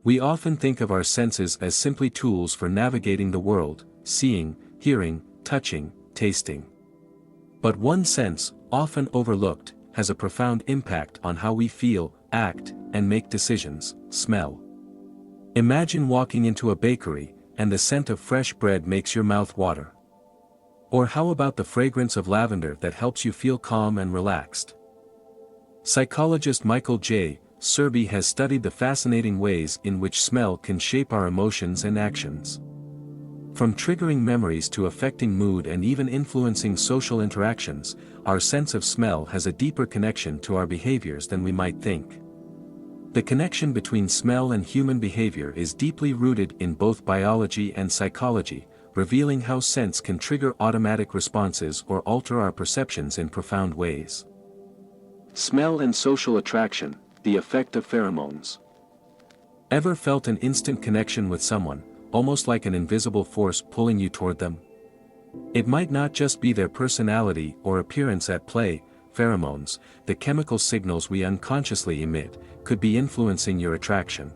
We often think of our senses as simply tools for navigating the world, seeing, hearing, touching, tasting. But one sense, often overlooked, has a profound impact on how we feel, act, and make decisions: smell. Imagine walking into a bakery, and the scent of fresh bread makes your mouth water. Or how about the fragrance of lavender that helps you feel calm and relaxed? Psychologist Michael J. Serby has studied the fascinating ways in which smell can shape our emotions and actions. From triggering memories to affecting mood and even influencing social interactions, our sense of smell has a deeper connection to our behaviors than we might think. The connection between smell and human behavior is deeply rooted in both biology and psychology, revealing how scents can trigger automatic responses or alter our perceptions in profound ways. Smell and social attraction, the effect of pheromones. Ever felt an instant connection with someone, almost like an invisible force pulling you toward them? It might not just be their personality or appearance at play. Pheromones, the chemical signals we unconsciously emit, could be influencing your attraction.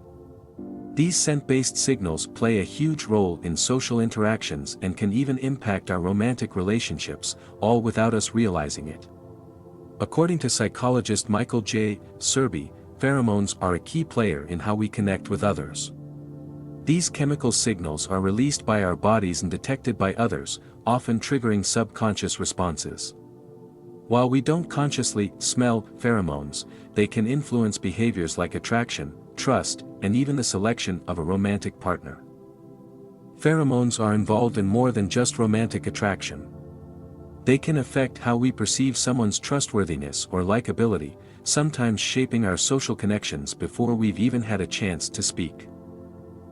These scent-based signals play a huge role in social interactions and can even impact our romantic relationships, all without us realizing it. According to psychologist Michael J. Serby, pheromones are a key player in how we connect with others. These chemical signals are released by our bodies and detected by others, often triggering subconscious responses. While we don't consciously smell pheromones, they can influence behaviors like attraction, trust, and even the selection of a romantic partner. Pheromones are involved in more than just romantic attraction. They can affect how we perceive someone's trustworthiness or likability, sometimes shaping our social connections before we've even had a chance to speak.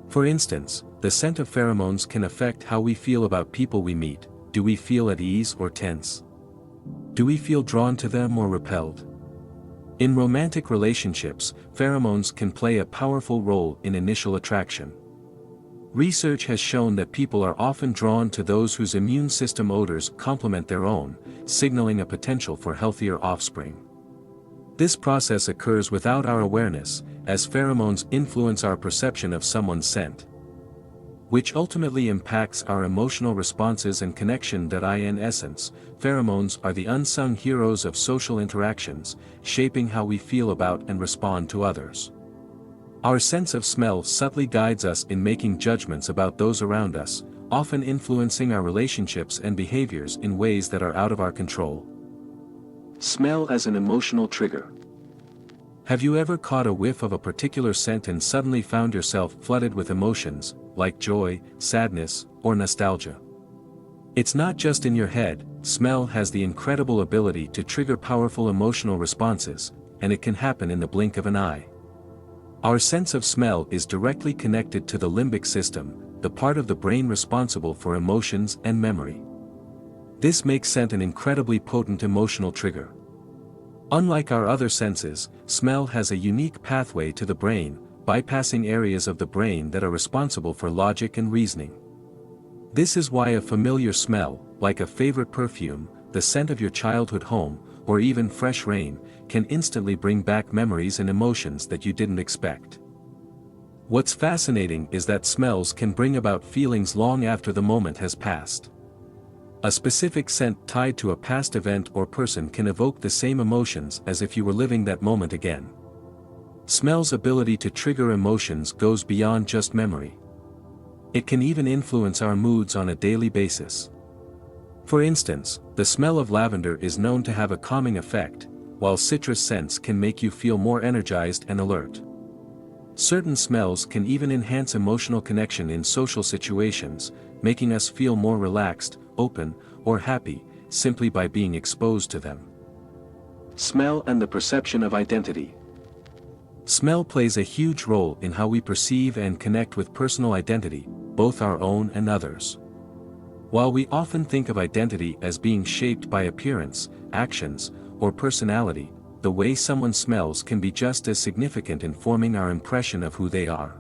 For instance, the scent of pheromones can affect how we feel about people we meet. Do we feel at ease or tense? Do we feel drawn to them or repelled? In romantic relationships, pheromones can play a powerful role in initial attraction. Research has shown that people are often drawn to those whose immune system odors complement their own, signaling a potential for healthier offspring. This process occurs without our awareness, as pheromones influence our perception of someone's scent, which ultimately impacts our emotional responses and connection. In essence, pheromones are the unsung heroes of social interactions, shaping how we feel about and respond to others. Our sense of smell subtly guides us in making judgments about those around us, often influencing our relationships and behaviors in ways that are out of our control. Smell as an emotional trigger. Have you ever caught a whiff of a particular scent and suddenly found yourself flooded with emotions, like joy, sadness, or nostalgia? It's not just in your head. Smell has the incredible ability to trigger powerful emotional responses, and it can happen in the blink of an eye. Our sense of smell is directly connected to the limbic system, the part of the brain responsible for emotions and memory. This makes scent an incredibly potent emotional trigger. Unlike our other senses, smell has a unique pathway to the brain, bypassing areas of the brain that are responsible for logic and reasoning. This is why a familiar smell, like a favorite perfume, the scent of your childhood home, or even fresh rain, can instantly bring back memories and emotions that you didn't expect. What's fascinating is that smells can bring about feelings long after the moment has passed. A specific scent tied to a past event or person can evoke the same emotions as if you were living that moment again. Smell's ability to trigger emotions goes beyond just memory. It can even influence our moods on a daily basis. For instance, the smell of lavender is known to have a calming effect, while citrus scents can make you feel more energized and alert. Certain smells can even enhance emotional connection in social situations, making us feel more relaxed, open, or happy, simply by being exposed to them. Smell and the perception of identity. Smell plays a huge role in how we perceive and connect with personal identity, both our own and others. While we often think of identity as being shaped by appearance, actions, or personality, the way someone smells can be just as significant in forming our impression of who they are.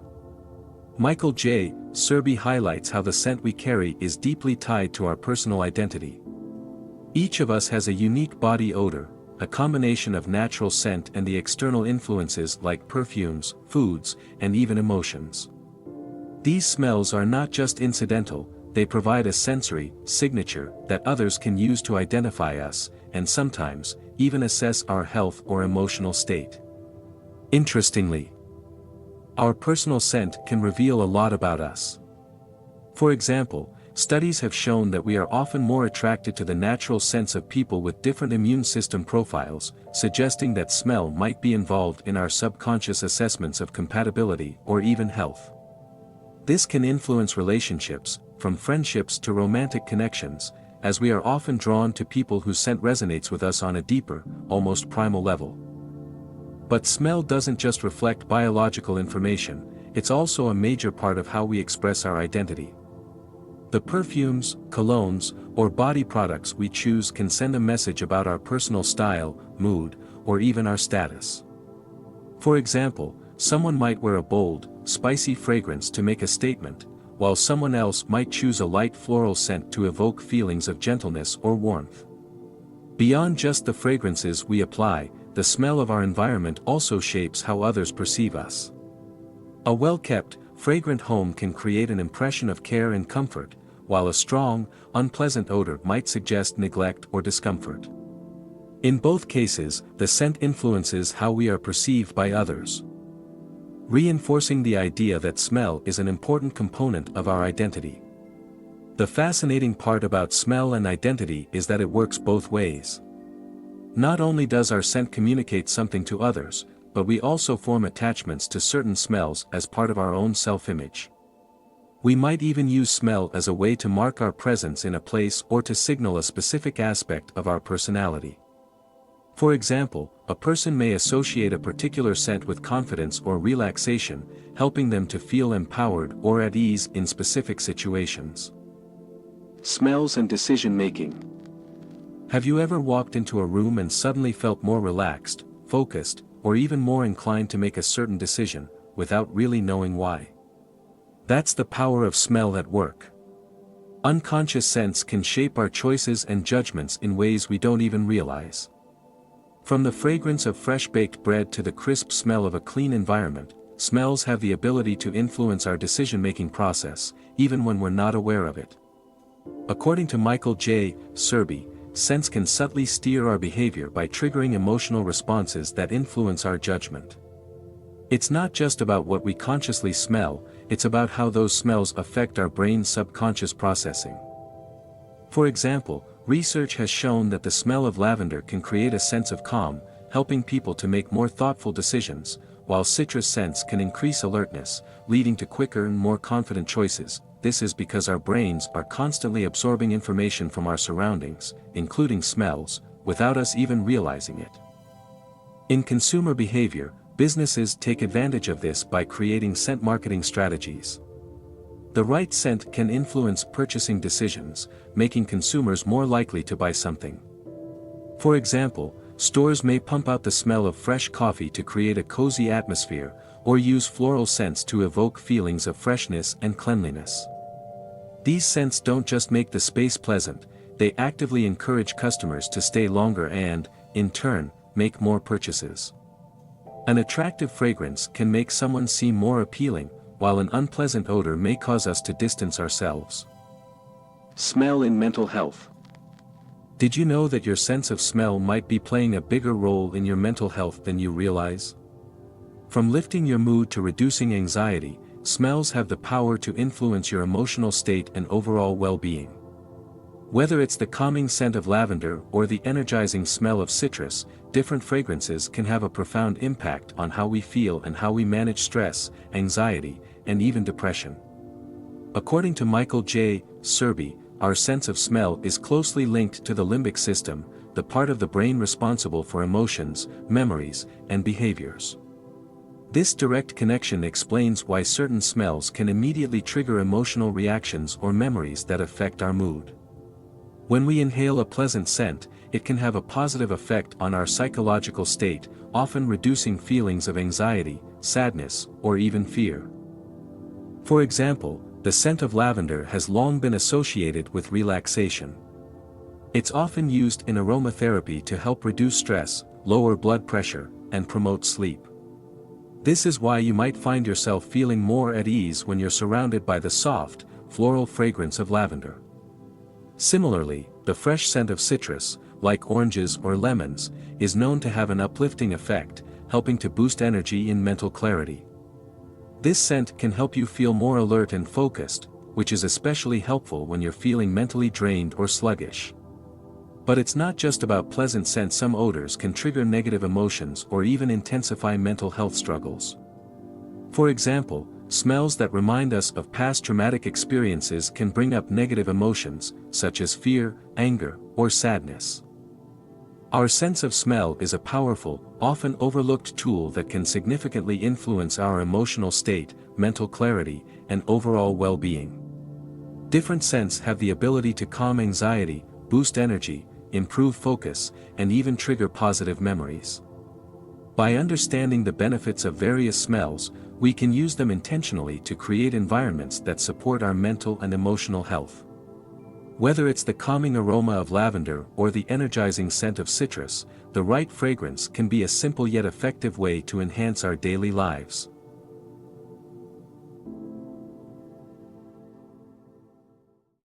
Michael J. Serby highlights how the scent we carry is deeply tied to our personal identity. Each of us has a unique body odor, a combination of natural scent and the external influences like perfumes, foods, and even emotions. These smells are not just incidental, they provide a sensory signature that others can use to identify us, and sometimes, even assess our health or emotional state. Interestingly, our personal scent can reveal a lot about us. For example, studies have shown that we are often more attracted to the natural scents of people with different immune system profiles, suggesting that smell might be involved in our subconscious assessments of compatibility or even health. This can influence relationships, from friendships to romantic connections, as we are often drawn to people whose scent resonates with us on a deeper, almost primal level. But smell doesn't just reflect biological information, it's also a major part of how we express our identity. The perfumes, colognes, or body products we choose can send a message about our personal style, mood, or even our status. For example, someone might wear a bold, spicy fragrance to make a statement, while someone else might choose a light floral scent to evoke feelings of gentleness or warmth. Beyond just the fragrances we apply, the smell of our environment also shapes how others perceive us. A well-kept, fragrant home can create an impression of care and comfort, while a strong, unpleasant odor might suggest neglect or discomfort. In both cases, the scent influences how we are perceived by others, reinforcing the idea that smell is an important component of our identity. The fascinating part about smell and identity is that it works both ways. Not only does our scent communicate something to others, but we also form attachments to certain smells as part of our own self-image. We might even use smell as a way to mark our presence in a place or to signal a specific aspect of our personality. For example, a person may associate a particular scent with confidence or relaxation, helping them to feel empowered or at ease in specific situations. Smells and decision-making. Have you ever walked into a room and suddenly felt more relaxed, focused, or even more inclined to make a certain decision, without really knowing why? That's the power of smell at work. Unconscious scents can shape our choices and judgments in ways we don't even realize. From the fragrance of fresh-baked bread to the crisp smell of a clean environment, smells have the ability to influence our decision-making process, even when we're not aware of it. According to Michael J. Serby, scents can subtly steer our behavior by triggering emotional responses that influence our judgment. It's not just about what we consciously smell, it's about how those smells affect our brain's subconscious processing. For example, research has shown that the smell of lavender can create a sense of calm, helping people to make more thoughtful decisions, while citrus scents can increase alertness, leading to quicker and more confident choices. This is because our brains are constantly absorbing information from our surroundings, including smells, without us even realizing it. In consumer behavior, businesses take advantage of this by creating scent marketing strategies. The right scent can influence purchasing decisions, making consumers more likely to buy something. For example, stores may pump out the smell of fresh coffee to create a cozy atmosphere, or use floral scents to evoke feelings of freshness and cleanliness. These scents don't just make the space pleasant, they actively encourage customers to stay longer and, in turn, make more purchases. An attractive fragrance can make someone seem more appealing, while an unpleasant odor may cause us to distance ourselves. Smell in mental health. Did you know that your sense of smell might be playing a bigger role in your mental health than you realize? From lifting your mood to reducing anxiety, smells have the power to influence your emotional state and overall well-being. Whether it's the calming scent of lavender or the energizing smell of citrus, different fragrances can have a profound impact on how we feel and how we manage stress, anxiety, and even depression. According to Michael J. Serby, our sense of smell is closely linked to the limbic system, the part of the brain responsible for emotions, memories, and behaviors. This direct connection explains why certain smells can immediately trigger emotional reactions or memories that affect our mood. When we inhale a pleasant scent, it can have a positive effect on our psychological state, often reducing feelings of anxiety, sadness, or even fear. For example, the scent of lavender has long been associated with relaxation. It's often used in aromatherapy to help reduce stress, lower blood pressure, and promote sleep. This is why you might find yourself feeling more at ease when you're surrounded by the soft, floral fragrance of lavender. Similarly, the fresh scent of citrus, like oranges or lemons, is known to have an uplifting effect, helping to boost energy and mental clarity. This scent can help you feel more alert and focused, which is especially helpful when you're feeling mentally drained or sluggish. But it's not just about pleasant scents. Some odors can trigger negative emotions or even intensify mental health struggles. For example, smells that remind us of past traumatic experiences can bring up negative emotions, such as fear, anger, or sadness. Our sense of smell is a powerful, often overlooked tool that can significantly influence our emotional state, mental clarity, and overall well-being. Different scents have the ability to calm anxiety, boost energy, improve focus, and even trigger positive memories. By understanding the benefits of various smells, we can use them intentionally to create environments that support our mental and emotional health. Whether it's the calming aroma of lavender or the energizing scent of citrus, the right fragrance can be a simple yet effective way to enhance our daily lives.